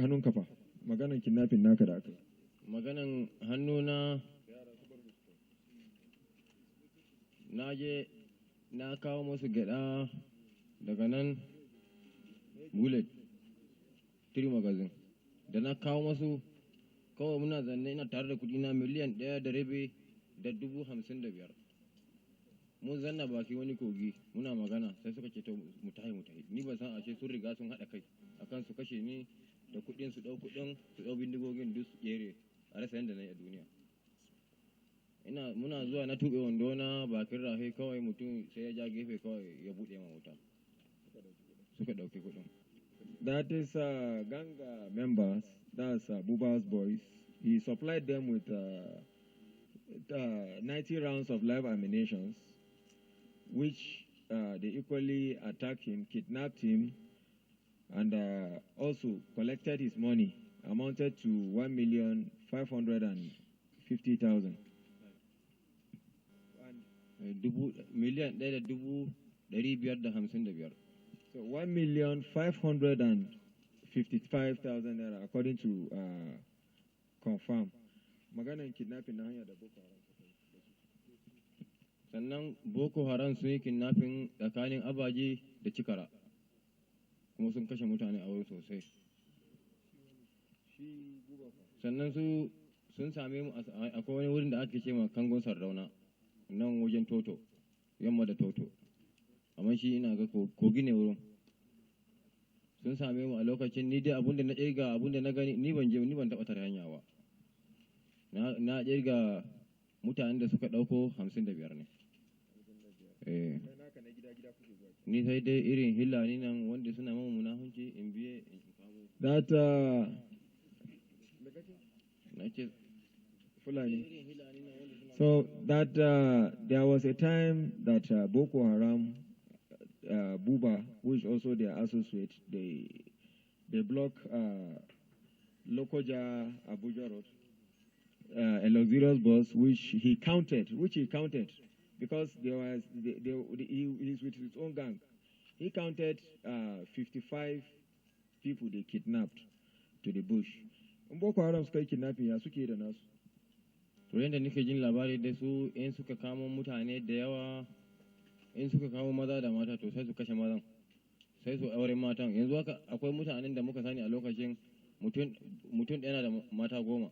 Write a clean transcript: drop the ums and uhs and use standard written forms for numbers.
hannun kafa maganan kidnapping naka da aka maganan hannuna na je na kawo musu gyada daga nan bullet 3 magazin da na kawo musu kawai muna zanne ina tare da kudi na miliyan 1.55 mun zanna baki wani kogi muna magana sai suka ce to mu tahi ni ban san ashe sun riga sun hada kai akan su kashe ni da kudin su dau bindigogin duk su kere a rasa yanda nayi a duniya muna zuwa na tube wando na bakin rafe kawai mutum sai ya ja gefe kawai ya bude ma wuta suka dauke kudin. That is gang members, that's Buba's boys. He supplied them with 90 rounds of live ammunition, which they equally attacked him, kidnapped him, and also collected his money, amounted to 1,550,000. Miliyan 1,555,000. So 1,555,000 naira, according to confirm. Maganan kidnapping na hanya da Boko Haram. Sannan Boko Haram sun yi kidnapping tsakanin Abaji da Cikara, kuma sun kashe mutane a wurin sosai. Sannan sun same mu akwai wani wurin da ake ce ma Kangon Sardauna, nan wajen Toto, yamma da Toto. Amma shi ina ga kogi ne wurin. Sun same mu a lokacin ni dai abinda na kirga abinda na gani ni ban taba tare hanya ba. Na kirga mutanen da suka dauko 55 ne. Ni sai dai irin hillani nan wanda suna mamu munahunci in biye in kamo. That Fulani. So that there was a time that Boko Haram, Buba, which also their associate, they block Lokoja Abuja Road, a luxurious bus, which he counted, because he's with his own gang. He counted 55 people they kidnapped to the bush. Boko Haram suka yi kidnapping ya suke da nasu. To yanda nake jin labari da su in suka kamo mutane da yawa, in suka kamo maza da mata to sai su kashe mazan, sai su aure matan. Yanzu haka akwai mutanen da muka sani a lokacin mutum ɗaya na da mata 10.